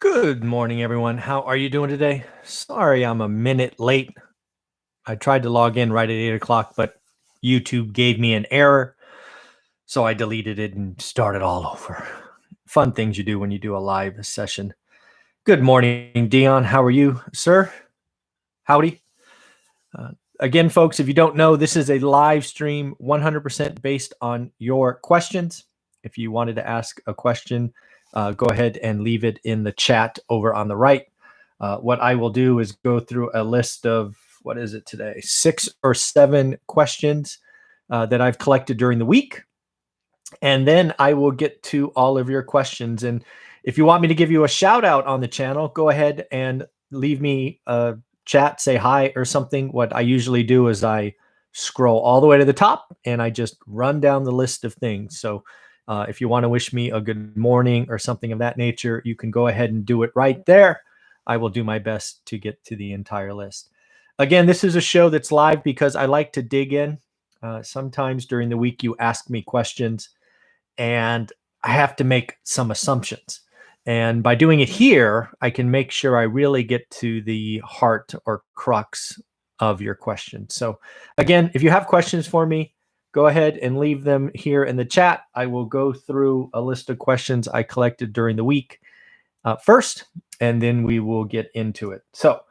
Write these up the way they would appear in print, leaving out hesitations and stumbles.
Good morning, everyone. How are you doing today? Sorry, I'm a minute late. I tried to log in right at 8 o'clock, but YouTube gave me an error. So I deleted it and started all over. Fun things you do when you do a live session. Good morning, Dion. How are you, sir? Howdy. Again, folks, if you don't know, this is a live stream 100% based on your questions. If you wanted to ask a question, go ahead and leave it in the chat over on the right. What I will do is go through a list of, what is it today? 6 or 7 questions that I've collected during the week. And then I will get to all of your questions. And if you want me to give you a shout out on the channel, go ahead and leave me a chat, say hi or something. What I usually do is I scroll all the way to the top and I just run down the list of things. So if you want to wish me a good morning or something of that nature, you can go ahead and do it right there. I will do my best to get to the entire list. Again, this is a show that's live because I like to dig in. Sometimes during the week, you ask me questions and I have to make some assumptions. And by doing it here, I can make sure I really get to the heart or crux of your question. So again, if you have questions for me, go ahead and leave them here in the chat. I will go through a list of questions I collected during the week first, and then we will get into it. So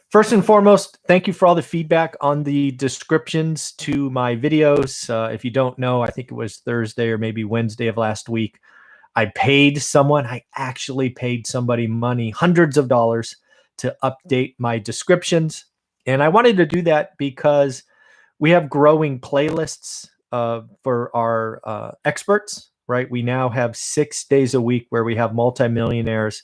first and foremost, thank you for all the feedback on the descriptions to my videos. If you don't know, I think it was Thursday or maybe Wednesday of last week, I actually paid somebody money, hundreds of dollars, to update my descriptions. And I wanted to do that because we have growing playlists for our experts, right? We now have 6 days a week where we have multimillionaires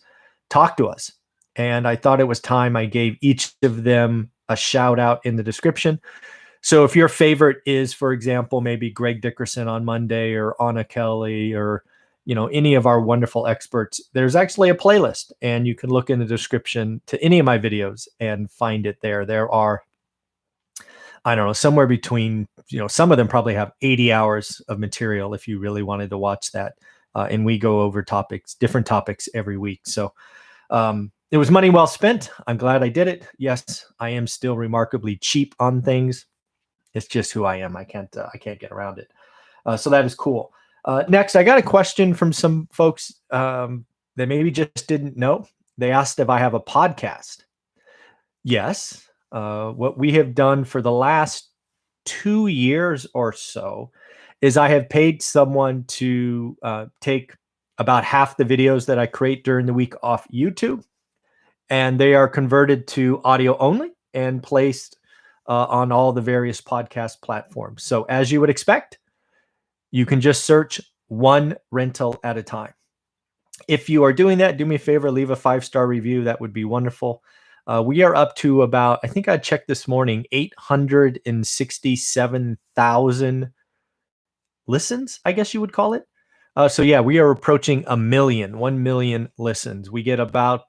talk to us. And I thought it was time I gave each of them a shout out in the description. So if your favorite is, for example, maybe Greg Dickerson on Monday or Anna Kelly or any of our wonderful experts, there's actually a playlist and you can look in the description to any of my videos and find it there. There are, I don't know, somewhere between, some of them probably have 80 hours of material if you really wanted to watch that. And we go over different topics every week. So it was money well spent. I'm glad I did it. Yes, I am still remarkably cheap on things. It's just who I am. I can't get around it. So that is cool. Next, I got a question from some folks that maybe just didn't know. They asked if I have a podcast. Yes. What we have done for the last 2 years or so is I have paid someone to take about half the videos that I create during the week off YouTube, and they are converted to audio only and placed on all the various podcast platforms. So as you would expect, you can just search one rental at a time. If you are doing that, do me a favor, leave a 5-star review. That would be wonderful. We are up to about, I think I checked this morning, 867,000 listens, I guess you would call it. So yeah, we are approaching 1 million listens. We get about,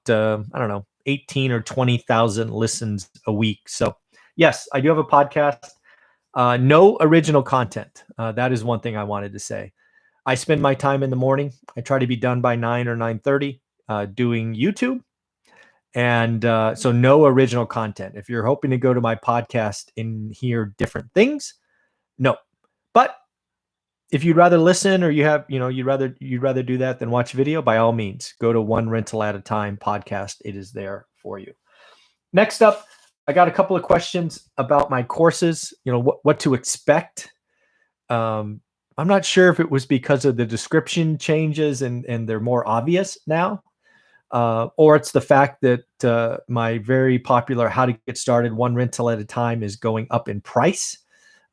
18 or 20,000 listens a week. So yes, I do have a podcast. No original content. That is one thing I wanted to say. I spend my time in the morning. I try to be done by 9 or 9:30 doing YouTube. And so no original content. If you're hoping to go to my podcast and hear different things, no. But if you'd rather listen or you'd rather do that than watch video, by all means, go to One Rental at a Time podcast. It is there for you. Next up, I got a couple of questions about my courses, what to expect. I'm not sure if it was because of the description changes and they're more obvious now, or it's the fact that my very popular How to Get Started One Rental at a Time is going up in price.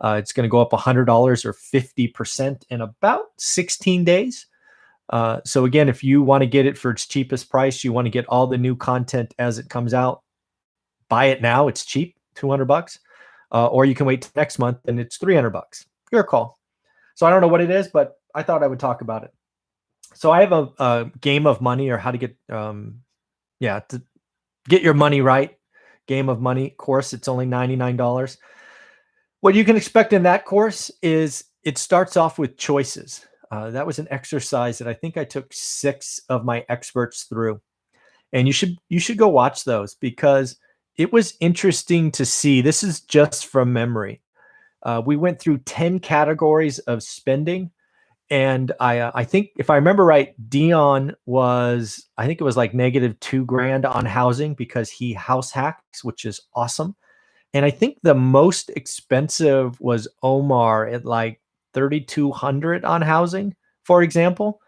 It's going to go up $100 or 50% in about 16 days. So again, if you want to get it for its cheapest price, you want to get all the new content as it comes out, buy it now. It's cheap, $200. Or you can wait till next month and it's $300. Your call. So I don't know what it is, but I thought I would talk about it. So I have a game of money, or how to get, to get your money right. Game of money course. It's only $99. What you can expect in that course is it starts off with choices. That was an exercise that I think I took 6 of my experts through. And you should go watch those because it was interesting to see. This is just from memory. We went through 10 categories of spending, and I think if I remember right, Dion was, I think it was like negative 2 grand on housing because he house hacks, which is awesome. And I think the most expensive was Omar at like 3,200 on housing, for example.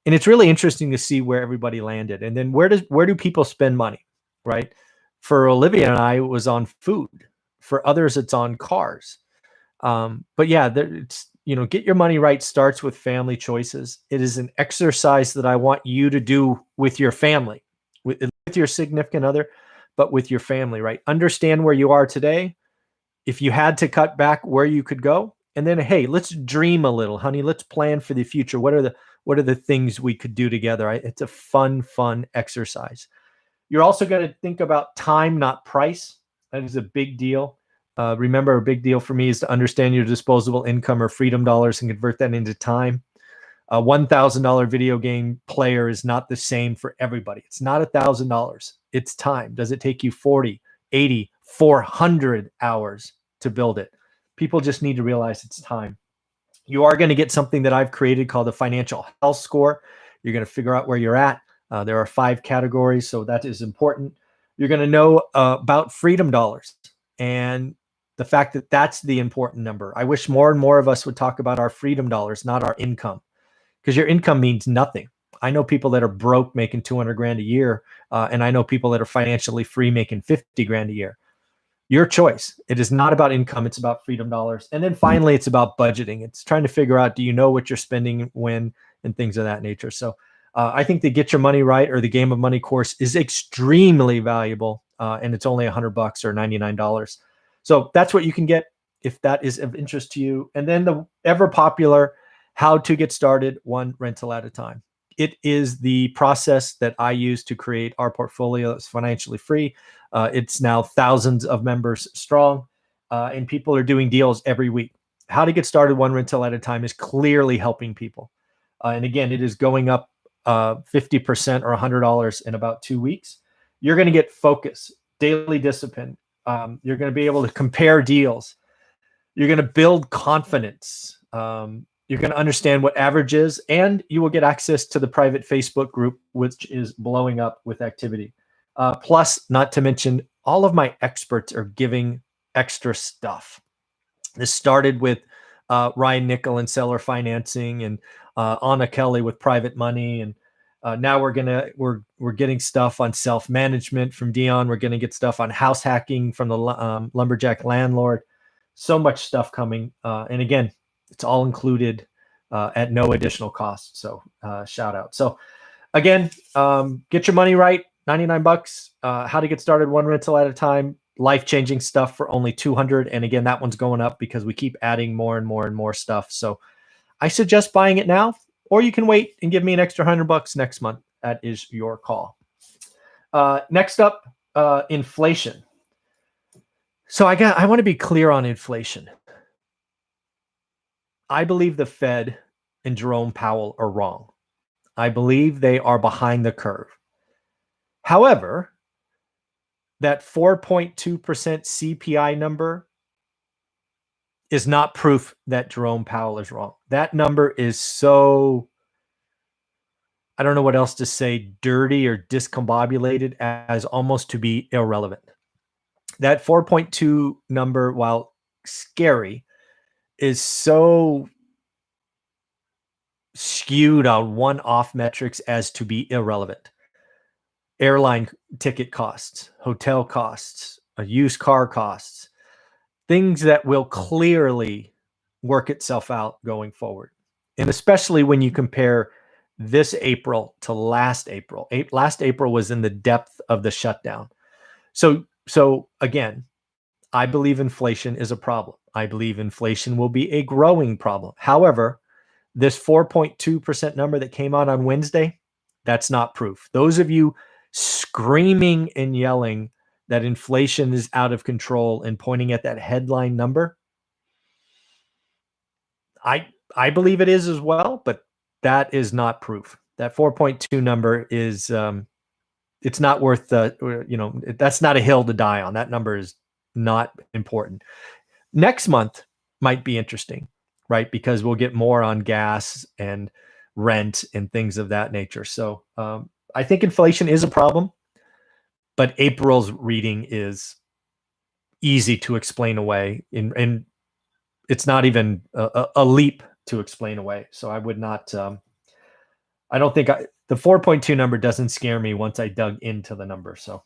And it's really interesting to see where everybody landed. And then where do people spend money, right? For Olivia and I, it was on food. For others, it's on cars. But yeah, it's, get your money right starts with family choices. It is an exercise that I want you to do with your family, with your significant other, but with your family, right? Understand where you are today. If you had to cut back, where you could go, and then, hey, let's dream a little, honey. Let's plan for the future. What are the things we could do together? It's a fun exercise. You're also going to think about time, not price. That is a big deal. Remember, a big deal for me is to understand your disposable income or freedom dollars and convert that into time. A $1,000 video game player is not the same for everybody. It's not $1,000. It's time. Does it take you 40, 80, 400 hours to build it? People just need to realize it's time. You are going to get something that I've created called the financial health score. You're going to figure out where you're at. There are 5 categories, so that is important. You're going to know about freedom dollars and the fact that that's the important number. I wish more and more of us would talk about our freedom dollars, not our income, because your income means nothing. I know people that are broke making 200 grand a year, and I know people that are financially free making 50 grand a year. Your choice. It is not about income. It's about freedom dollars. And then finally, it's about budgeting. It's trying to figure out, do you know what you're spending when, and things of that nature. So I think the Get Your Money Right or the Game of Money course is extremely valuable. And it's only $100 or $99. So that's what you can get if that is of interest to you. And then the ever popular How to Get Started One Rental at a Time. It is the process that I use to create our portfolio that's financially free. It's now thousands of members strong, and people are doing deals every week. How to Get Started One Rental at a Time is clearly helping people. And again, it is going up 50% or $100 in about 2 weeks. You're going to get focus, daily discipline. You're going to be able to compare deals. You're going to build confidence. You're going to understand what average is, and you will get access to the private Facebook group, which is blowing up with activity. Plus, not to mention, all of my experts are giving extra stuff. This started with Ryan Nickel and seller financing, and Anna Kelly with private money, and now we're getting stuff on self management from Dion. We're going to get stuff on house hacking from the lumberjack landlord. So much stuff coming, and again, it's all included at no additional cost. So shout out. So again, Get Your Money Right, $99. How to Get Started One Rental at a Time. Life-changing stuff for only 200. And again, that one's going up because we keep adding more and more and more stuff. So I suggest buying it now, or you can wait and give me an extra $100 next month. That is your call. Next up, inflation. So I want to be clear on inflation. I believe the Fed and Jerome Powell are wrong. I believe they are behind the curve. However, that 4.2% CPI number is not proof that Jerome Powell is wrong. That number is so, I don't know what else to say, dirty or discombobulated as almost to be irrelevant. That 4.2 number, while scary, is so skewed on one-off metrics as to be irrelevant. Airline ticket costs, hotel costs, used car costs, things that will clearly work itself out going forward. And especially when you compare this April to last April. Last April was in the depth of the shutdown. So again, I believe inflation is a problem. I believe inflation will be a growing problem. However, this 4.2% number that came out on Wednesday, that's not proof. Those of you screaming and yelling that inflation is out of control and pointing at that headline number, I believe it is as well, but that is not proof. That 4.2 number is it's not worth that's not a hill to die on. That number is not important. Next month might be interesting, right? Because we'll get more on gas and rent and things of that nature. So I think inflation is a problem, but April's reading is easy to explain away, and it's not even a leap to explain away. So I would not. I don't think the 4.2 number doesn't scare me once I dug into the number. So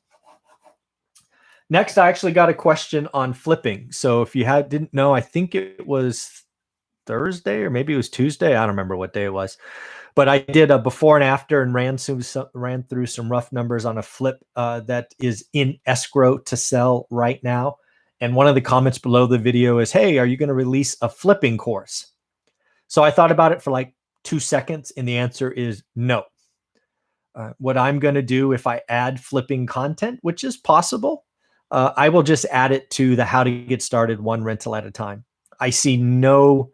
next, I actually got a question on flipping. So if you didn't know, I think it was Thursday or maybe it was Tuesday. I don't remember what day it was, but I did a before and after and ran through some rough numbers on a flip that is in escrow to sell right now. And one of the comments below the video is, "Hey, are you going to release a flipping course?" So I thought about it for like 2 seconds, and the answer is no. What I'm going to do if I add flipping content, which is possible, I will just add it to the how to get started one rental at a time. I see no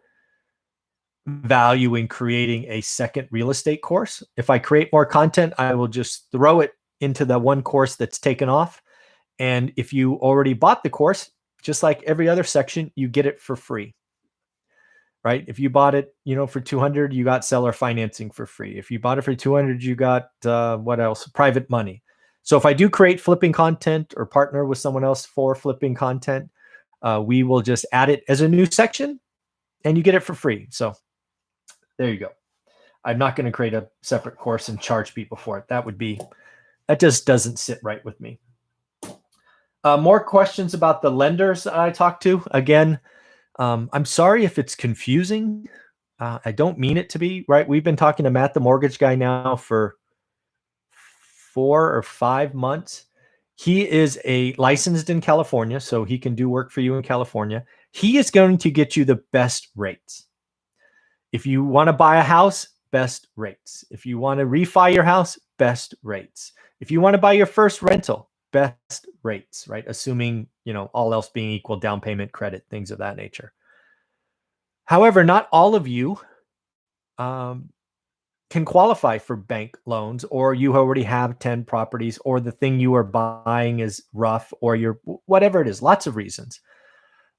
value in creating a second real estate course. If I create more content, I will just throw it into the one course that's taken off. And if you already bought the course, just like every other section, you get it for free, right? If you bought it, for 200, you got seller financing for free. If you bought it for 200, you got what else? Private money. So if I do create flipping content or partner with someone else for flipping content, we will just add it as a new section and you get it for free. So there you go. I'm not going to create a separate course and charge people for it. That just doesn't sit right with me. More questions about the lenders that I talked to. Again, I'm sorry if it's confusing. I don't mean it to be, right? We've been talking to Matt, the mortgage guy, now for 4 or 5 months. He is licensed in California, so he can do work for you in California. He is going to get you the best rates. If you want to buy a house, best rates. If you want to refi your house, best rates. If you want to buy your first rental, best rates, right? Assuming, all else being equal, down payment, credit, things of that nature. However, not all of you can qualify for bank loans, or you already have 10 properties, or the thing you are buying is rough, or whatever it is, lots of reasons.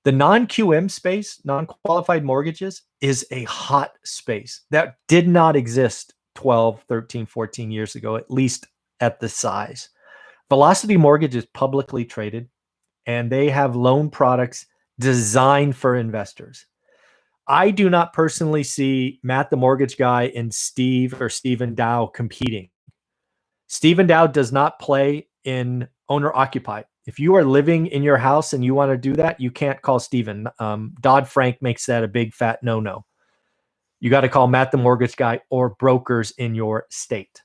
The non-QM space, non-qualified mortgages, is a hot space that did not exist 12, 13, 14 years ago, at least at the size. Velocity Mortgage is publicly traded, and they have loan products designed for investors. I do not personally see Matt, the mortgage guy, and Stephen Dow competing. Stephen Dow does not play in owner-occupied. If you are living in your house and you want to do that, you can't call Stephen. Dodd-Frank makes that a big fat no-no. You got to call Matt, the mortgage guy, or brokers in your state.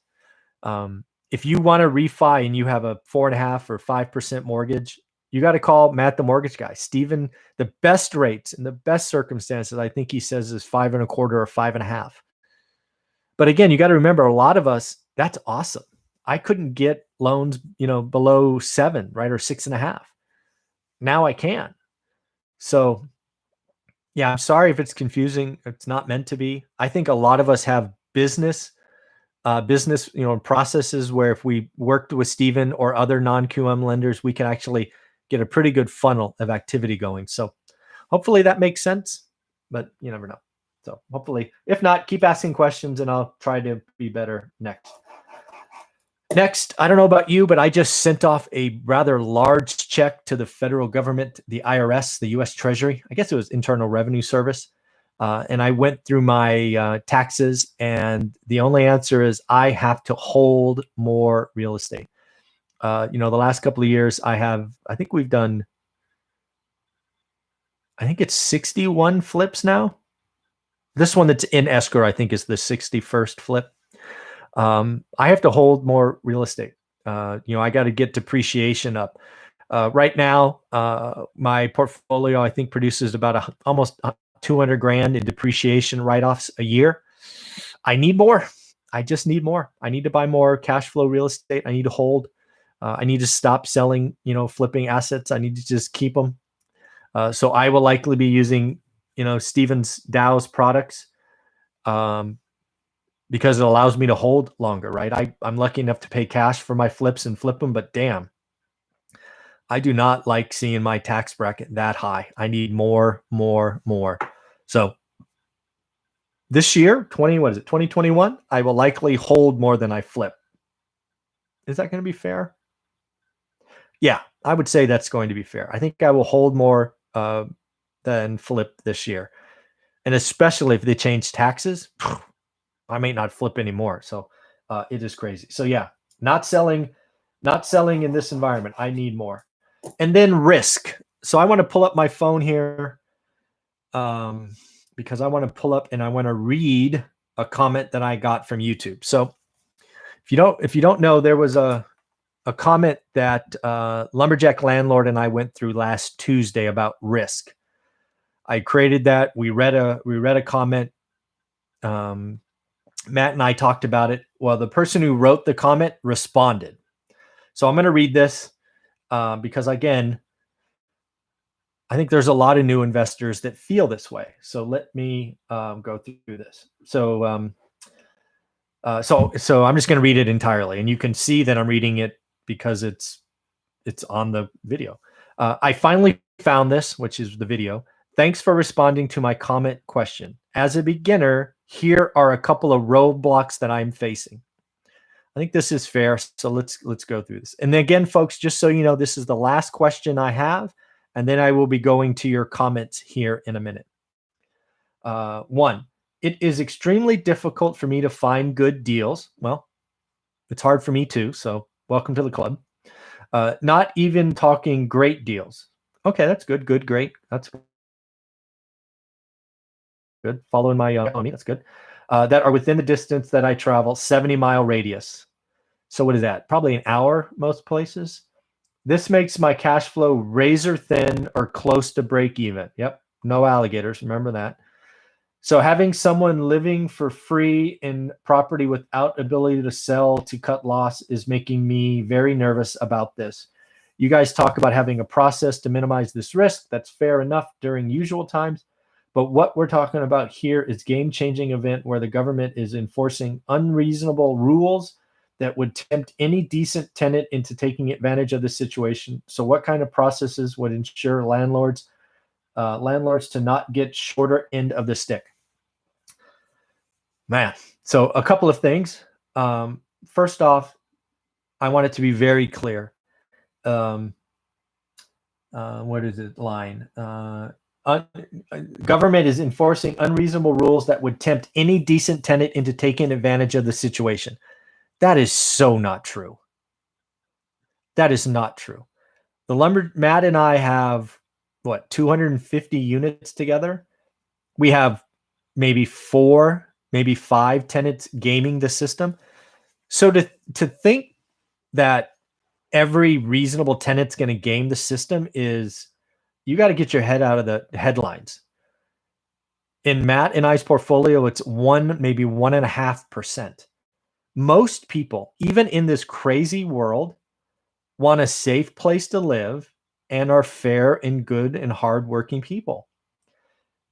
If you want to refi and you have a 4.5% or 5% mortgage, you got to call Matt, the mortgage guy. Stephen, the best rates and the best circumstances, I think he says, is 5.25% or 5.5%. But again, you got to remember, a lot of us, that's awesome. I couldn't get loans, below 7, right, or 6.5. Now I can. So, yeah, I'm sorry if it's confusing. It's not meant to be. I think a lot of us have business, processes where if we worked with Stephen or other non-QM lenders, we can actually get a pretty good funnel of activity going. So hopefully that makes sense, but you never know. So hopefully, if not, keep asking questions and I'll try to be better next. Next, I don't know about you, but I just sent off a rather large check to the federal government, the IRS, the U.S. Treasury. I guess it was Internal Revenue Service. And I went through my taxes, and the only answer is I have to hold more real estate. The last couple of years I think we've done, I think it's 61 flips now. This one that's in escrow, I think, is the 61st flip. I have to hold more real estate. I got to get depreciation up. Right now, my portfolio, I think, produces about almost 200 grand in depreciation write-offs a year. I need more. I just need more. I need to buy more cash flow real estate. I need to hold. I need to stop selling, flipping assets. I need to just keep them. So I will likely be using, Stephen Dow's products. because it allows me to hold longer, right? I'm lucky enough to pay cash for my flips and flip them, but damn, I do not like seeing my tax bracket that high. I need more. So this year, 2021, I will likely hold more than I flip. Is that going to be fair? Yeah, I would say that's going to be fair. I think I will hold more than flip this year. And especially if they change taxes, I may not flip anymore. So it is crazy. So yeah, not selling in this environment. I need more. And then risk. So I want to pull up my phone here because I want to pull up and I want to read a comment that I got from YouTube. So if you don't know, there was a comment that Lumberjack Landlord and I went through last Tuesday about risk. I created that. We read a comment. Matt and I talked about it. Well, the person who wrote the comment responded. So I'm going to read this because, again, I think there's a lot of new investors that feel this way. So let me go through this. So I'm just going to read it entirely, and you can see that I'm reading it because it's on the video. I finally found this, which is the video. Thanks for responding to my comment question. As a beginner, here are a couple of roadblocks that I'm facing. I think this is fair. So let's go through this. And again, folks, just so you know, this is the last question I have, and then I will be going to your comments here in a minute. 1, it is extremely difficult for me to find good deals. Well, it's hard for me too. So welcome to the club. Not even talking great deals. Okay, that's good. Great. That's good. Following my me, that's good. That are within the distance that I travel, 70-mile radius. So what is that? Probably an hour most places. This makes my cash flow razor thin or close to break even. Yep. No alligators. Remember that. So having someone living for free in property without ability to sell to cut loss is making me very nervous about this. You guys talk about having a process to minimize this risk. That's fair enough during usual times. But what we're talking about here is game-changing event where the government is enforcing unreasonable rules that would tempt any decent tenant into taking advantage of the situation. So what kind of processes would ensure landlords to not get shorter end of the stick? Man, so a couple of things. First off, I want it to be very clear. What is it line? Government is enforcing unreasonable rules that would tempt any decent tenant into taking advantage of the situation. That is so not true. That is not true. Matt and I have 250 units together. We have maybe 4, maybe 5 tenants gaming the system. So to think that every reasonable tenant's going to game the system is, you got to get your head out of the headlines. In Matt and I's portfolio, it's 1, maybe 1.5%. Most people, even in this crazy world, want a safe place to live and are fair and good and hardworking people.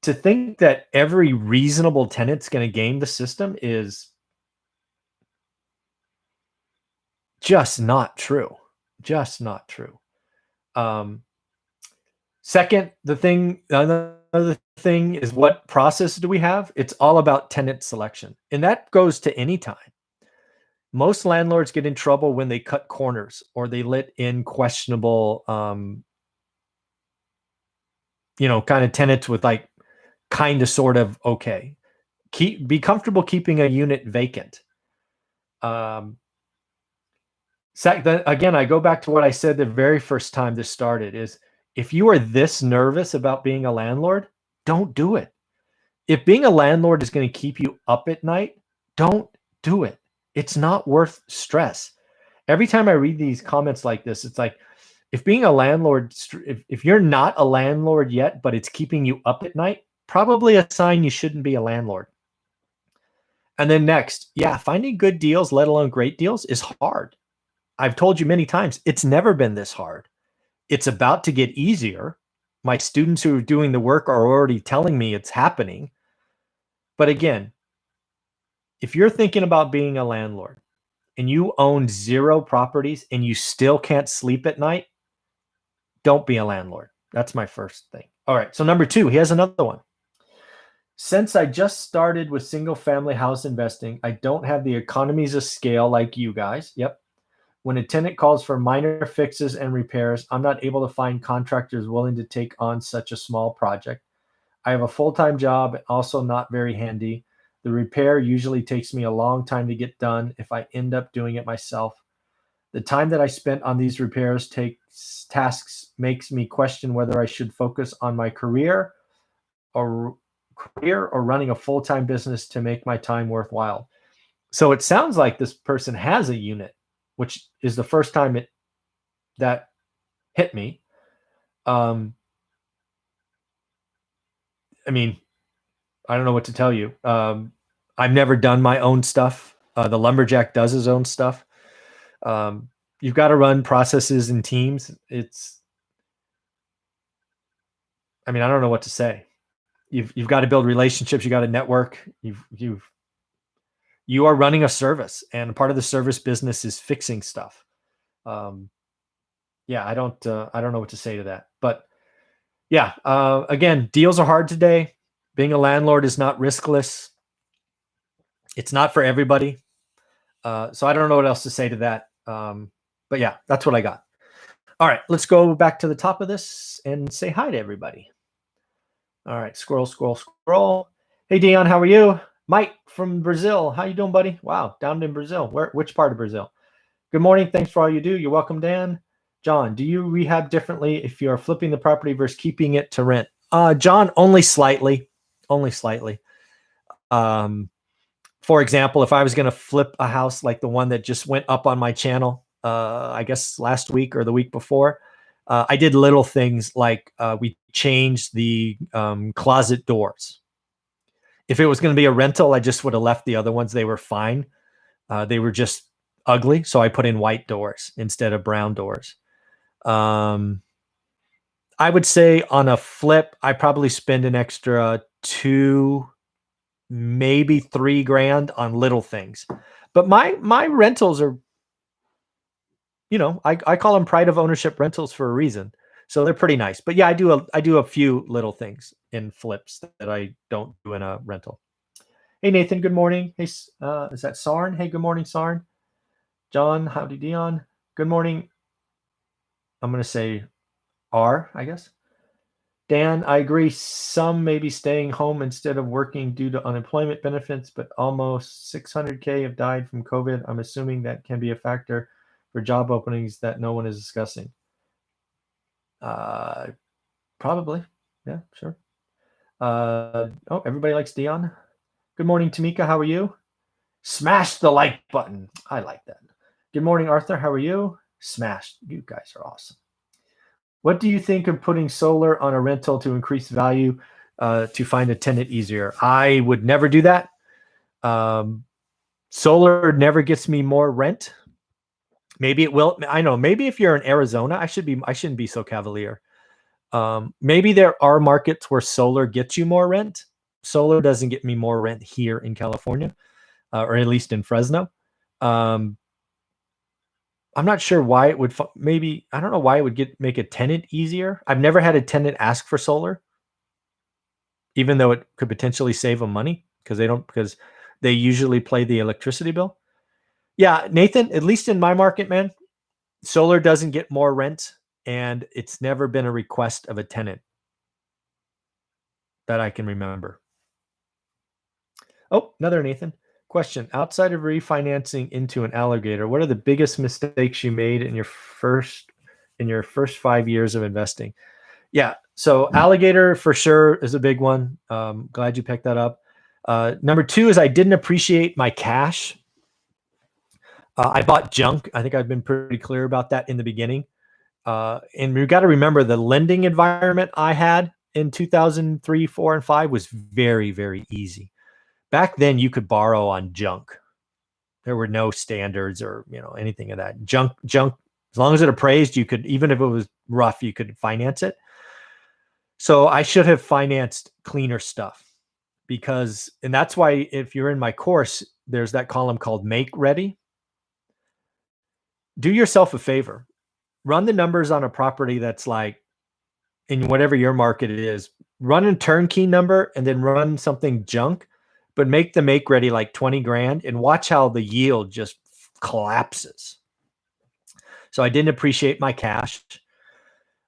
To think that every reasonable tenant's going to game the system is just not true. Just not true. Second, another thing is, what process do we have? It's all about tenant selection. And that goes to any time. Most landlords get in trouble when they cut corners or they let in questionable, kind of tenants with kind of sort of okay. Be comfortable keeping a unit vacant. Again, I go back to what I said the very first time this started is, if you are this nervous about being a landlord, don't do it. If being a landlord is going to keep you up at night, don't do it. It's not worth stress. Every time I read these comments like this, it's like, if being a landlord, if you're not a landlord yet, but it's keeping you up at night, probably a sign you shouldn't be a landlord. And then next, finding good deals, let alone great deals, is hard. I've told you many times, it's never been this hard. It's about to get easier. My students who are doing the work are already telling me it's happening. But again, if you're thinking about being a landlord and you own 0 properties and you still can't sleep at night, don't be a landlord. That's my first thing. All right. So number 2, he has another one. Since I just started with single family house investing, I don't have the economies of scale like you guys. Yep. When a tenant calls for minor fixes and repairs, I'm not able to find contractors willing to take on such a small project. I have a full-time job, also not very handy. The repair usually takes me a long time to get done if I end up doing it myself. The time that I spent on these repairs tasks makes me question whether I should focus on my or running a full-time business to make my time worthwhile. So it sounds like this person has a unit, which is the first time that hit me. I mean, I don't know what to tell you. I've never done my own stuff. The lumberjack does his own stuff. You've got to run processes in teams. I don't know what to say. You've got to build relationships. You got to network. You are running a service, and part of the service business is fixing stuff. Yeah, I don't know what to say to that, but yeah, again, deals are hard today. Being a landlord is not riskless. It's not for everybody. So I don't know what else to say to that. But yeah, that's what I got. All right, let's go back to the top of this and say hi to everybody. All right, scroll, scroll, scroll. Hey, Dion, how are you? Mike from Brazil. How you doing, buddy? Wow, down in Brazil. Which part of Brazil? Good morning. Thanks for all you do. You're welcome, Dan. John, do you rehab differently if you are flipping the property versus keeping it to rent? John, only slightly. Only slightly. For example, if I was going to flip a house like the one that just went up on my channel, I guess last week or the week before, I did little things like we changed the closet doors. If it was going to be a rental, I just would have left the other ones. They were fine. They were just ugly. So I put in white doors instead of brown doors. I would say on a flip, I probably spend an extra $2,000, maybe $3,000 on little things. But my rentals are, I call them pride of ownership rentals for a reason. So they're pretty nice. But yeah, I do a few little things in flips that I don't do in a rental. Hey Nathan, good morning. Hey, is that Sarn? Hey, good morning, Sarn. John, howdy Dion. Good morning. I'm gonna say R, I guess. Dan, I agree. Some may be staying home instead of working due to unemployment benefits, but almost 600K have died from COVID. I'm assuming that can be a factor for job openings that no one is discussing. Probably. Yeah, sure. Everybody likes Dion. Good morning, Tamika. How are you? Smash the like button. I like that. Good morning, Arthur. How are you? Smash. You guys are awesome. What do you think of putting solar on a rental to increase value to find a tenant easier? I would never do that. Solar never gets me more rent. Maybe it will. I know. Maybe if you're in Arizona, I shouldn't be so cavalier. Maybe there are markets where solar gets you more rent. Solar doesn't get me more rent here in California, or at least in Fresno. I'm not sure why it would. Maybe I don't know why it would make a tenant easier. I've never had a tenant ask for solar, even though it could potentially save them money because they usually pay the electricity bill. Yeah, Nathan. At least in my market, man, solar doesn't get more rent, and it's never been a request of a tenant that I can remember. Oh, another Nathan. Question. Outside of refinancing into an alligator, what are the biggest mistakes you made in your first 5 years of investing? Yeah. So alligator for sure is a big one. Glad you picked that up. Number 2 is I didn't appreciate my cash. I bought junk. I think I've been pretty clear about that in the beginning. And we've got to remember the lending environment I had in 2003, 4, and 5 was very, very easy. Back then, you could borrow on junk. There were no standards or anything of that. Junk. As long as it appraised, you could, even if it was rough, you could finance it. So I should have financed cleaner stuff because, and that's why if you're in my course, there's that column called Make Ready. Do yourself a favor. Run the numbers on a property that's like, in whatever your market is, run a turnkey number and then run something junk, but make the make ready like 20 grand and watch how the yield just collapses. So I didn't appreciate my cash.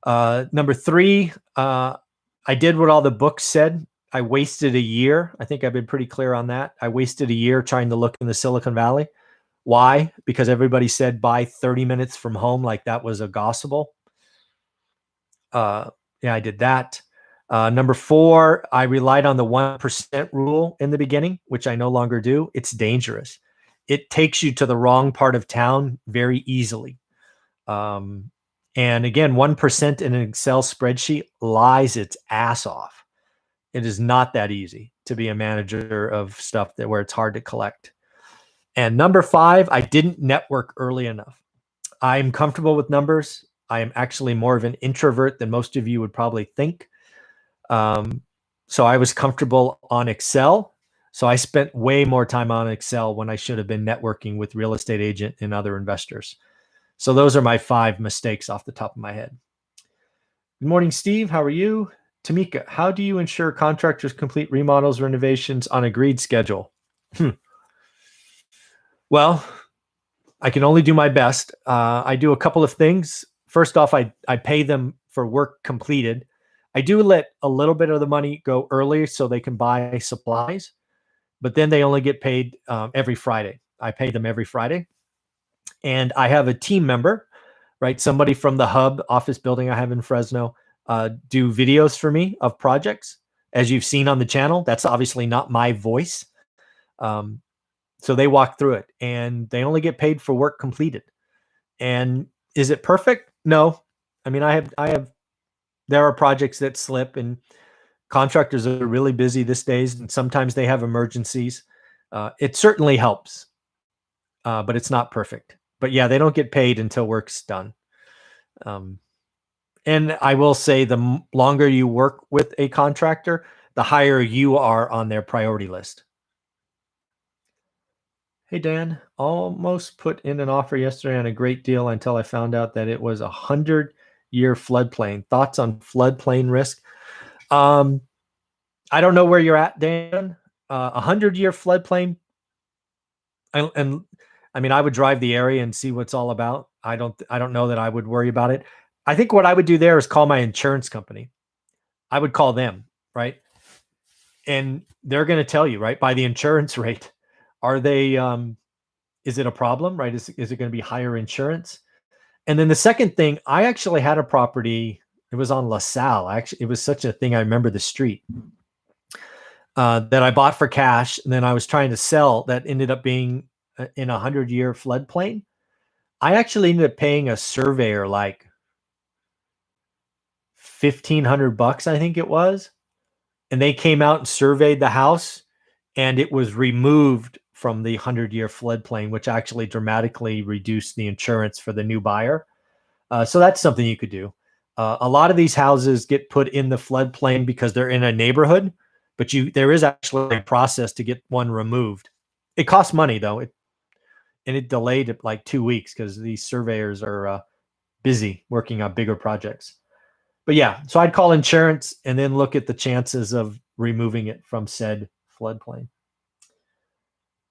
Number three, I did what all the books said. I wasted a year. I think I've been pretty clear on that. I wasted a year trying to look in the Silicon Valley. Why? Because everybody said buy 30 minutes from home, like that was a gospel. Yeah, I did that. Number four, I relied on the 1% rule in the beginning, which I no longer do. It's dangerous. It takes you to the wrong part of town very easily. And again, 1% in an Excel spreadsheet lies its ass off. It is not that easy to be a manager of stuff where it's hard to collect. And number five, I didn't network early enough. I'm comfortable with numbers. I am actually more of an introvert than most of you would probably think. So I was comfortable on Excel. So I spent way more time on Excel when I should have been networking with real estate agent and other investors. So those are my 5 mistakes off the top of my head. Good morning, Steve. How are you? Tamika, how do you ensure contractors complete remodels, renovations on agreed schedule? Well, I can only do my best. I do a couple of things. First off, I pay them for work completed. I do let a little bit of the money go early so they can buy supplies, but then they only get paid every Friday. I pay them every Friday. And I have a team member, right? Somebody from the hub office building I have in Fresno do videos for me of projects. As you've seen on the channel, that's obviously not my voice. So they walk through it and they only get paid for work completed. And is it perfect? No. I mean, there are projects that slip and contractors are really busy these days and sometimes they have emergencies. It certainly helps, but it's not perfect. But yeah, they don't get paid until work's done. And I will say the longer you work with a contractor, the higher you are on their priority list. Hey, Dan, almost put in an offer yesterday on a great deal until I found out that it was 100-year floodplain. Thoughts on floodplain risk? I don't know where you're at, Dan. 100-year floodplain. I mean, I would drive the area and see what it's all about. I don't know that I would worry about it. I think what I would do there is call my insurance company. I would call them, right? And they're going to tell you, right, by the insurance rate. Are they, is it a problem, right? Is it going to be higher insurance? And then the second thing, I actually had a property. It was on LaSalle. It was such a thing. I remember the street that I bought for cash. And then I was trying to sell that ended up being in a 100-year floodplain. I actually ended up paying a surveyor like $1,500, I think it was. And they came out and surveyed the house and it was removed from the 100-year floodplain, which actually dramatically reduced the insurance for the new buyer. So that's something you could do. A lot of these houses get put in the floodplain because they're in a neighborhood, but there is actually a process to get one removed. It costs money though. It delayed it like 2 weeks because these surveyors are busy working on bigger projects. But yeah, so I'd call insurance and then look at the chances of removing it from said floodplain.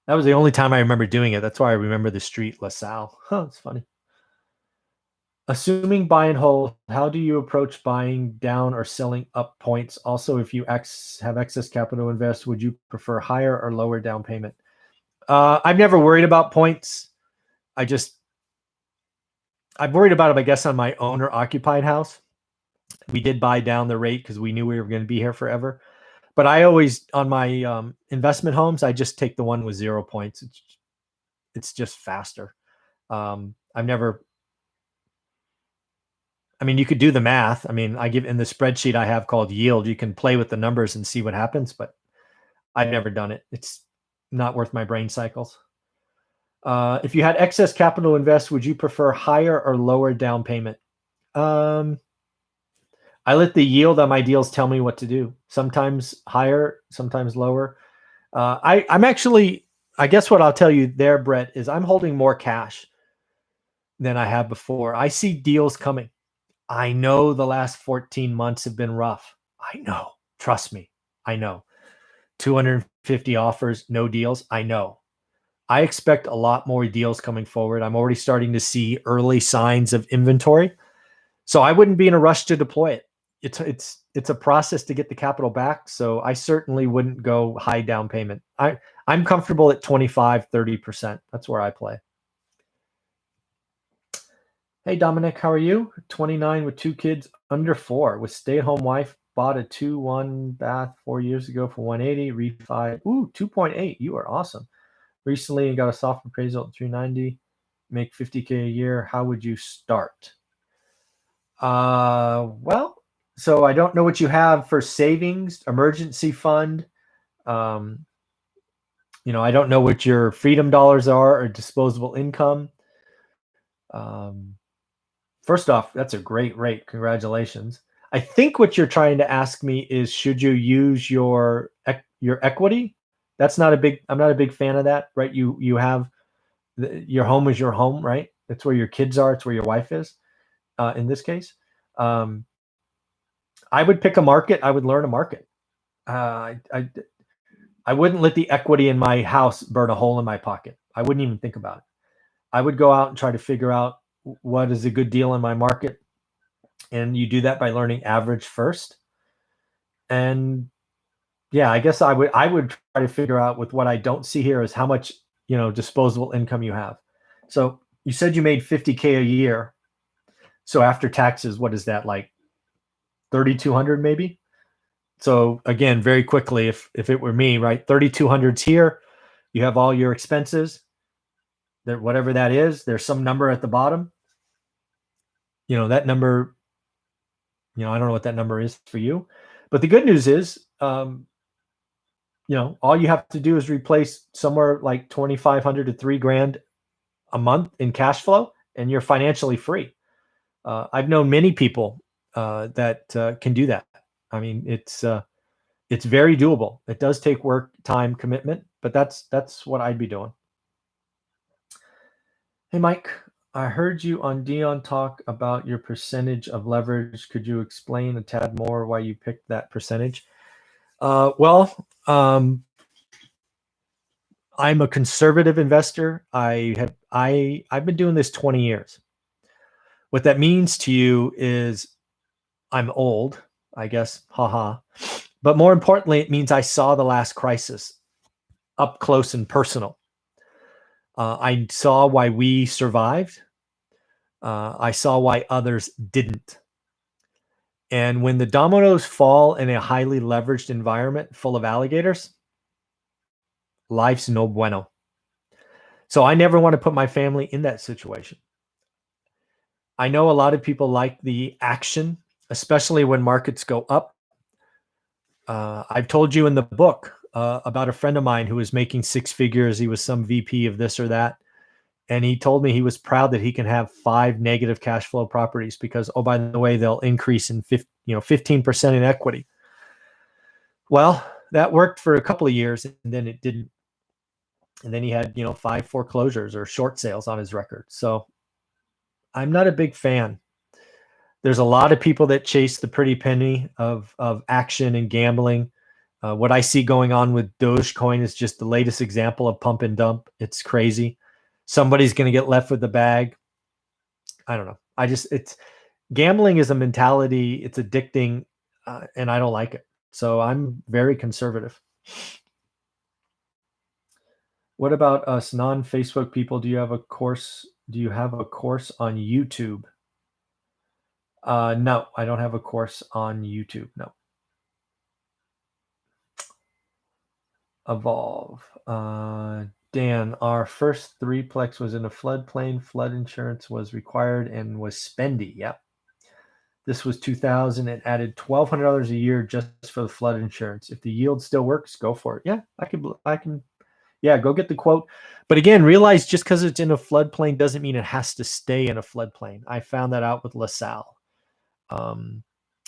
That was the only time I remember doing it. That's why I remember the street LaSalle. Huh, it's funny. Assuming buy and hold, how do you approach buying down or selling up points? Also, if you have excess capital to invest, would you prefer higher or lower down payment? I've never worried about points. I've worried about them, I guess, on my owner occupied house. We did buy down the rate because we knew we were going to be here forever. But I always, on my investment homes, I just take the one with 0 points. It's just faster. I mean, you could do the math. I mean, in the spreadsheet I have called yield, you can play with the numbers and see what happens, but I've never done it. It's not worth my brain cycles. If you had excess capital to invest, would you prefer higher or lower down payment? I let the yield on my deals tell me what to do. Sometimes higher, sometimes lower. I'm actually, I guess what I'll tell you there, Brett, is I'm holding more cash than I have before. I see deals coming. I know the last 14 months have been rough. I know. Trust me. I know. 250 offers, no deals. I know. I expect a lot more deals coming forward. I'm already starting to see early signs of inventory. So I wouldn't be in a rush to deploy it. It's a process to get the capital back. So I certainly wouldn't go high down payment. I'm comfortable at 25, 30%. That's where I play. Hey, Dominic, how are you? 29 with 2 kids under 4 with stay-at-home wife. Bought a 2-1 bath 4 years ago for 180. Refi. Ooh, 2.8. You are awesome. Recently and got a soft appraisal at 390. Make 50K a year. How would you start? Well, so I don't know what you have for savings, emergency fund. I don't know what your freedom dollars are or disposable income. First off, that's a great rate. Congratulations. I think what you're trying to ask me is, should you use your equity? I'm not a big fan of that, right? You have your home is your home, right? That's where your kids are. It's where your wife is. In this case, I would pick a market. I would learn a market. I wouldn't let the equity in my house burn a hole in my pocket. I wouldn't even think about it. I would go out and try to figure out what is a good deal in my market. And you do that by learning average first. And yeah, I guess I would try to figure out, with what I don't see here, is how much, disposable income you have. So you said you made 50K a year. So after taxes, what is that, like 3,200 maybe? So again, very quickly, if it were me, right, 3,200's here. You have all your expenses. That whatever that is, there's some number at the bottom. That number. I don't know what that number is for you, but the good news is, all you have to do is replace somewhere like 2,500 to $3,000 a month in cash flow, and you're financially free. I've known many people that can do that. I mean, it's very doable. It does take work, time, commitment, but that's what I'd be doing. Hey, Mike, I heard you on Dion talk about your percentage of leverage. Could you explain a tad more why you picked that percentage? I'm a conservative investor. I've been doing this 20 years. What that means to you is I'm old, I guess, haha. But more importantly, it means I saw the last crisis up close and personal. I saw why we survived. I saw why others didn't. And when the dominoes fall in a highly leveraged environment full of alligators, life's no bueno. So I never want to put my family in that situation. I know a lot of people like the action, especially when markets go up. I've told you in the book about a friend of mine who was making 6 figures. He was some VP of this or that. And he told me he was proud that he can have 5 negative cash flow properties because, oh, by the way, they'll increase in 15% in equity. Well, that worked for a couple of years, and then it didn't. And then he had, 5 foreclosures or short sales on his record. So I'm not a big fan. There's a lot of people that chase the pretty penny of action and gambling. What I see going on with Dogecoin is just the latest example of pump and dump. It's crazy. Somebody's going to get left with the bag. I don't know. It's gambling is a mentality. It's addicting, and I don't like it. So I'm very conservative. What about us non-Facebook people? Do you have a course? Do you have a course on YouTube? No, I don't have a course on YouTube. No. Evolve. Dan, our first threeplex was in a floodplain. Flood insurance was required and was spendy. Yep. This was 2000. It added $1,200 a year just for the flood insurance. If the yield still works, go for it. Yeah, I can. Yeah, go get the quote. But again, realize just because it's in a floodplain doesn't mean it has to stay in a floodplain. I found that out with LaSalle.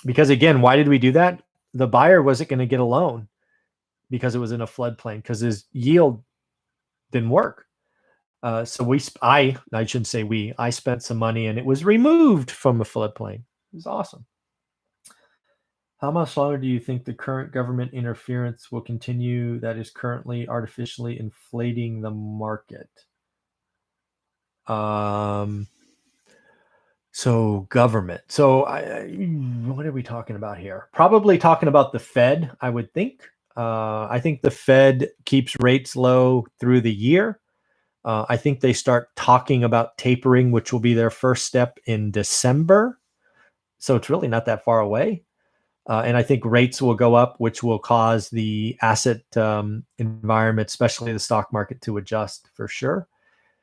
Because again, why did we do that? The buyer wasn't going to get a loan because it was in a floodplain because his yield didn't work. So I shouldn't say I spent some money and it was removed from a floodplain. It was awesome. How much longer do you think the current government interference will continue that is currently artificially inflating the market? So government. So what are we talking about here? Probably talking about the Fed, I would think. I think the Fed keeps rates low through the year. I think they start talking about tapering, which will be their first step in December. So it's really not that far away. And I think rates will go up, which will cause the asset environment, especially the stock market, to adjust for sure.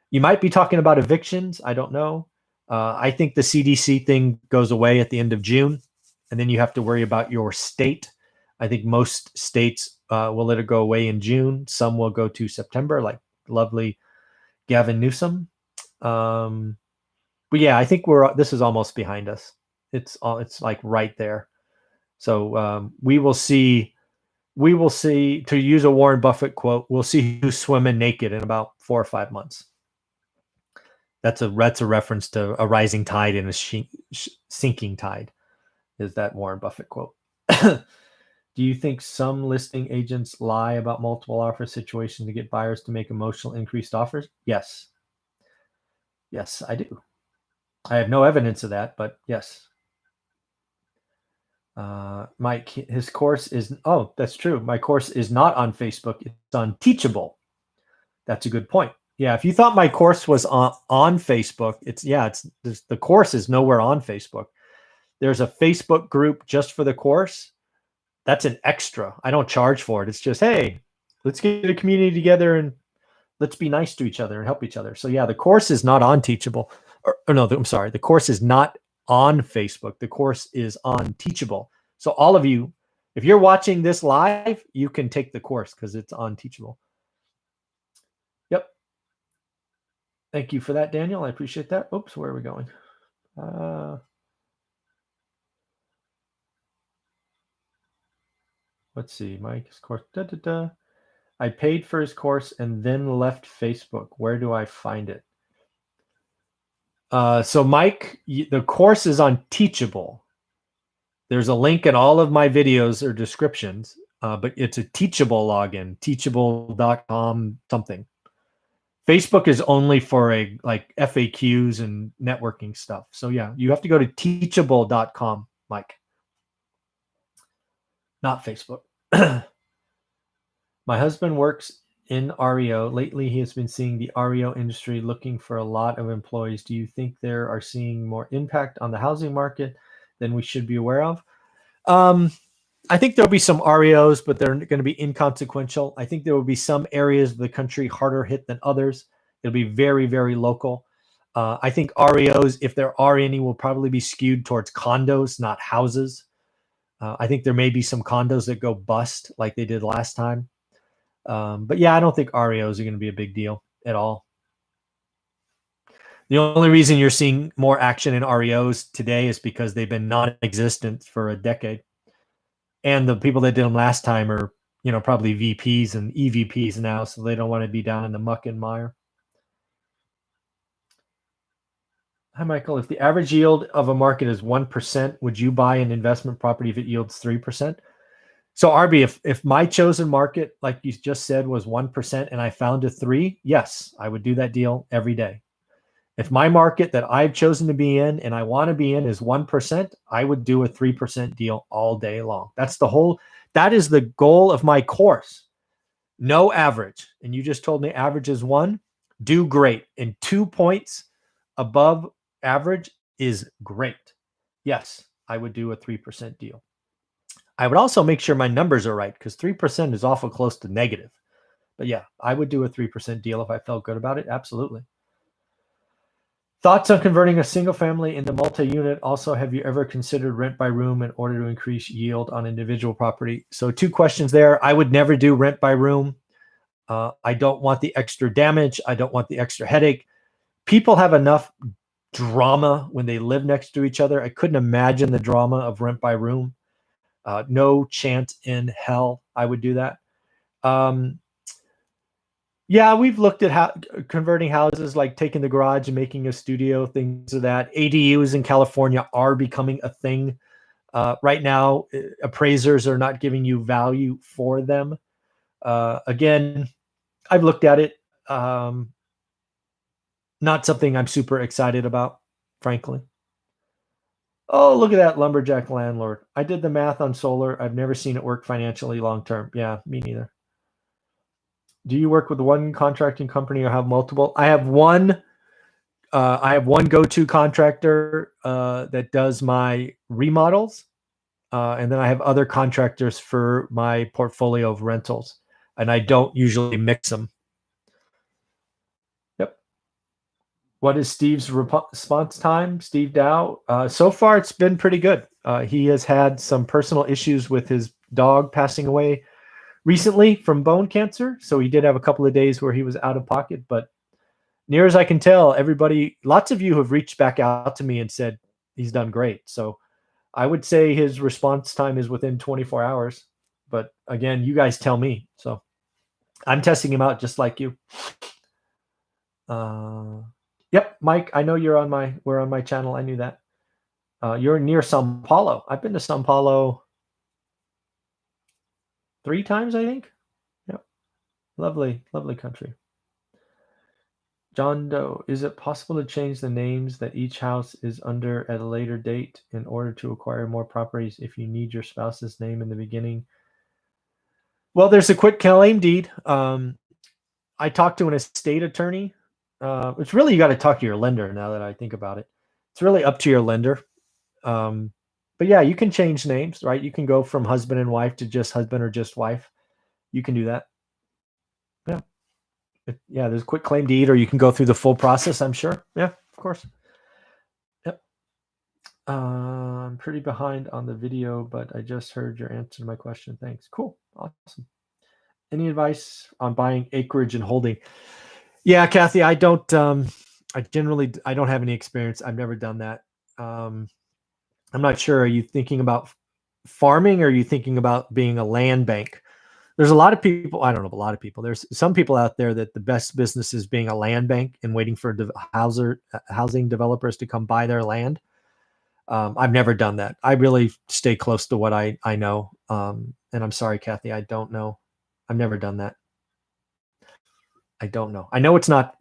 You might be talking about evictions. I don't know. I think the CDC thing goes away at the end of June, and then you have to worry about your state. I think most states will let it go away in June. Some will go to September, like lovely Gavin Newsom. But yeah, I think this is almost behind us. It's like right there. So we will see, to use a Warren Buffett quote, we'll see who's swimming naked in about 4 or 5 months. That's a reference to a rising tide and a sinking tide, is that Warren Buffett quote. Do you think some listing agents lie about multiple offer situations to get buyers to make emotional increased offers? Yes. Yes, I do. I have no evidence of that, but yes. Mike, his course is, that's true. My course is not on Facebook. It's on Teachable. That's a good point. Yeah, if you thought my course was on Facebook, the course is nowhere on Facebook. There's a Facebook group just for the course. That's an extra. I don't charge for it. It's just, hey, let's get a community together and let's be nice to each other and help each other. So yeah, the course is not on Teachable. I'm sorry. The course is not on Facebook. The course is on Teachable. So all of you, if you're watching this live, you can take the course because it's on Teachable. Yep. Thank you for that, Daniel. I appreciate that. Oops, where are we going? Let's see. Mike's course. I paid for his course and then left Facebook. Where do I find it? So Mike, the course is on Teachable. There's a link in all of my videos or descriptions, but it's a Teachable login, teachable.com something. Facebook is only for like FAQs and networking stuff. So yeah, you have to go to teachable.com, Mike. Not Facebook. My husband works in REO. Lately, he has been seeing the REO industry looking for a lot of employees. Do you think there are seeing more impact on the housing market than we should be aware of? I think there'll be some REOs, but they're going to be inconsequential. I think there will be some areas of the country harder hit than others. It'll be very, very local. I think REOs, if there are any, will probably be skewed towards condos, not houses. I think there may be some condos that go bust like they did last time. But yeah, I don't think REOs are going to be a big deal at all. The only reason you're seeing more action in REOs today is because they've been non-existent for a decade. And the people that did them last time are, probably VPs and EVPs now, so they don't want to be down in the muck and mire. Hi, Michael. If the average yield of a market is 1%, would you buy an investment property if it yields 3%? So RB, if my chosen market, like you just said, was 1% and I found a 3, yes, I would do that deal every day. If my market that I've chosen to be in and I want to be in is 1%, I would do a 3% deal all day long. That is the goal of my course. No average. And you just told me average is 1. Do great. And 2 points above average is great. Yes, I would do a 3% deal. I would also make sure my numbers are right because 3% is awful close to negative. But yeah, I would do a 3% deal if I felt good about it. Absolutely. Thoughts on converting a single family into multi-unit? Also, have you ever considered rent by room in order to increase yield on individual property? So 2 questions there. I would never do rent by room. I don't want the extra damage. I don't want the extra headache. People have enough drama when they live next to each other. I couldn't imagine the drama of rent by room. No chance in hell I would do that. Um, yeah, we've looked at how converting houses, like taking the garage and making a studio, things of that. ADUs in California are becoming a thing. Right now, appraisers are not giving you value for them. Again, I've looked at it. Not something I'm super excited about, frankly. Oh, look at that lumberjack landlord. I did the math on solar. I've never seen it work financially long term. Yeah, me neither. Do you work with one contracting company or have multiple? I have one. I have one go-to contractor that does my remodels, and then I have other contractors for my portfolio of rentals, and I don't usually mix them. Yep. What is Steve's response time? Steve Dow. So far, it's been pretty good. He has had some personal issues with his dog passing away recently from bone cancer, so he did have a couple of days where he was out of pocket. But near as I can tell, everybody, lots of you have reached back out to me and said he's done great. So I would say his response time is within 24 hours. But again, you guys tell me. So I'm testing him out just like you. Yep, Mike, I know we're on my channel. I knew that. You're near Sao Paulo. I've been to Sao Paulo 3 times, I think. Yep. Lovely, lovely country. John Doe, is it possible to change the names that each house is under at a later date in order to acquire more properties if you need your spouse's name in the beginning? Well, there's a quit claim deed. I talked to an estate attorney. It's really, you got to talk to your lender now that I think about it. It's really up to your lender. But yeah, you can change names, right? You can go from husband and wife to just husband or just wife. You can do that. Yeah. Yeah, there's a quick claim deed, or you can go through the full process, I'm sure. Yeah, of course. Yep. I'm pretty behind on the video, but I just heard your answer to my question. Thanks. Cool. Awesome. Any advice on buying acreage and holding? Yeah, Kathy, I don't I don't have any experience. I've never done that. I'm not sure. Are you thinking about farming, or are you thinking about being a land bank? There's a lot of people, I don't know, a lot of people. There's some people out there that the best business is being a land bank and waiting for housing developers to come buy their land. I've never done that. I really stay close to what I know. And I'm sorry, Kathy, I don't know. I've never done that. I don't know. I know it's not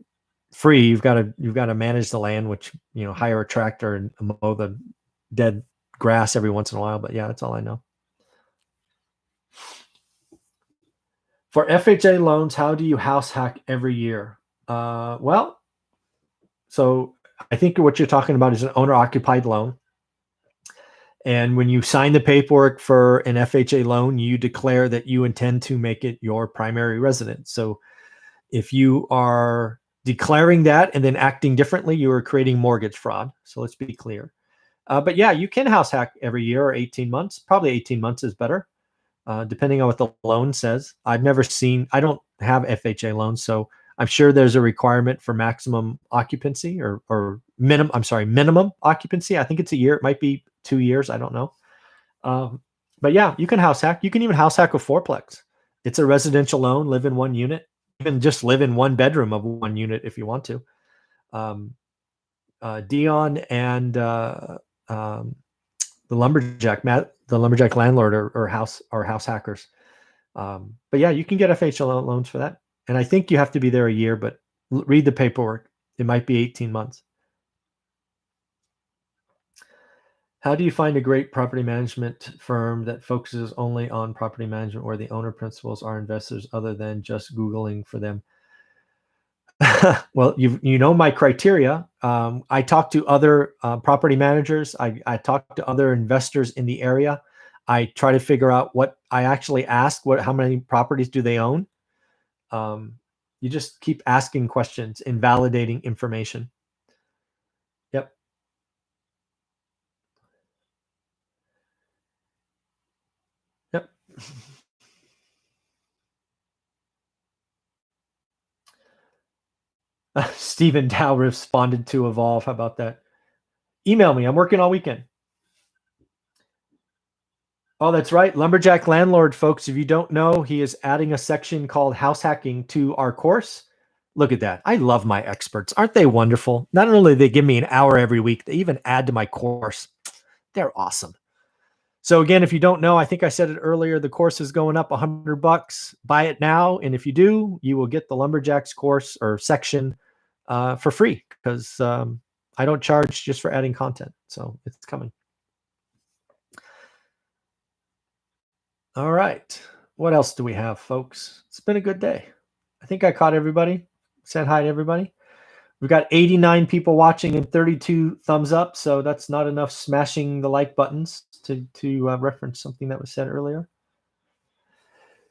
free. You've got to manage the land, which, hire a tractor and mow the dead grass every once in a while. But yeah, that's all I know. For FHA loans, how do you house hack every year? Well, so I think what you're talking about is an owner occupied loan. And when you sign the paperwork for an FHA loan, you declare that you intend to make it your primary residence. So if you are declaring that and then acting differently, you are creating mortgage fraud. So let's be clear. But yeah, you can house hack every year or 18 months. Probably 18 months is better, depending on what the loan says. I don't have FHA loans, so I'm sure there's a requirement for maximum occupancy or minimum occupancy. I think it's a year. It might be 2 years. I don't know. But yeah, you can house hack. You can even house hack a fourplex. It's a residential loan. Live in one unit. Even just live in one bedroom of one unit if you want to. Dion and the lumberjack landlord or house hackers. But yeah, you can get FHA loans for that. And I think you have to be there a year, but read the paperwork. It might be 18 months. How do you find a great property management firm that focuses only on property management where the owner principals are investors other than just Googling for them? Well, you know my criteria. I talk to other property managers. I talk to other investors in the area. I try to figure out what I actually ask. How many properties do they own? You just keep asking questions and validating information. Yep. Yep. Stephen Dow responded to Evolve. How about that? Email me. I'm working all weekend. Oh, that's right. Lumberjack Landlord, folks. If you don't know, he is adding a section called house hacking to our course. Look at that. I love my experts. Aren't they wonderful? Not only do they give me an hour every week, they even add to my course. They're awesome. So again, if you don't know, I think I said it earlier, the course is going up $100. Buy it now. And if you do, you will get the Lumberjacks course or section for free because I don't charge just for adding content. So it's coming. All right. What else do we have, folks? It's been a good day. I think I caught everybody. Said hi to everybody. We've got 89 people watching and 32 thumbs up. So that's not enough smashing the like buttons to reference something that was said earlier.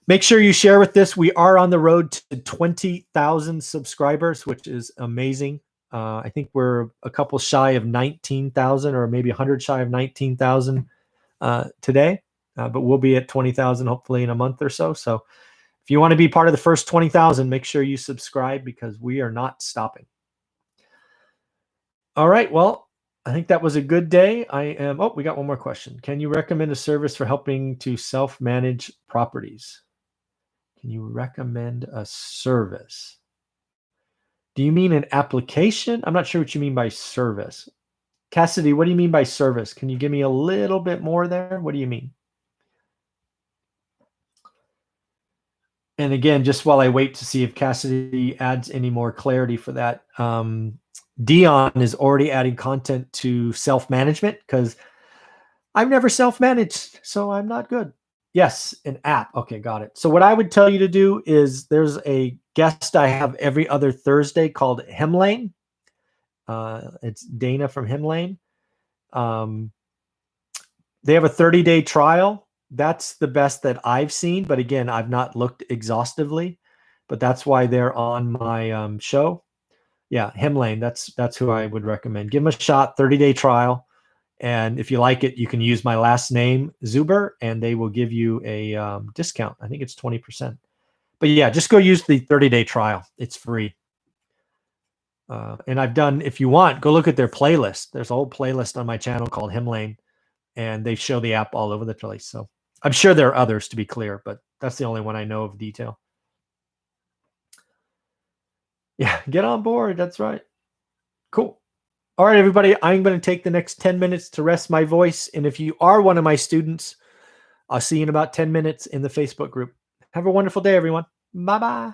Make sure you share with this. We are on the road to 20,000 subscribers, which is amazing. I think we're a couple shy of 19,000 or maybe 100 shy of 19,000 today. But we'll be at 20,000 hopefully in a month or so. So if you want to be part of the first 20,000, make sure you subscribe because we are not stopping. All right. Well, I think that was a good day. We got one more question. Can you recommend a service for helping to self-manage properties? Can you recommend a service? Do you mean an application? I'm not sure what you mean by service. Cassidy, what do you mean by service? Can you give me a little bit more there? What do you mean? And again, just while I wait to see if Cassidy adds any more clarity for that, Dion is already adding content to self-management because I've never self-managed, so I'm not good. Yes, an app. Okay, got it. So what I would tell you to do is there's a guest I have every other Thursday called Hemlane. It's Dana from Hemlane. They have a 30-day trial. That's the best that I've seen. But again, I've not looked exhaustively. But that's why they're on my show. Yeah, Hemlane. That's who I would recommend. Give them a shot. 30-day trial. And if you like it, you can use my last name, Zuber, and they will give you a discount. I think it's 20%. But yeah, just go use the 30-day trial. It's free. And I've done, if you want, go look at their playlist. There's a whole playlist on my channel called Hemlane, and they show the app all over the place. So I'm sure there are others, to be clear, but that's the only one I know of detail. Yeah, get on board. That's right. Cool. All right, everybody, I'm going to take the next 10 minutes to rest my voice. And if you are one of my students, I'll see you in about 10 minutes in the Facebook group. Have a wonderful day, everyone. Bye-bye.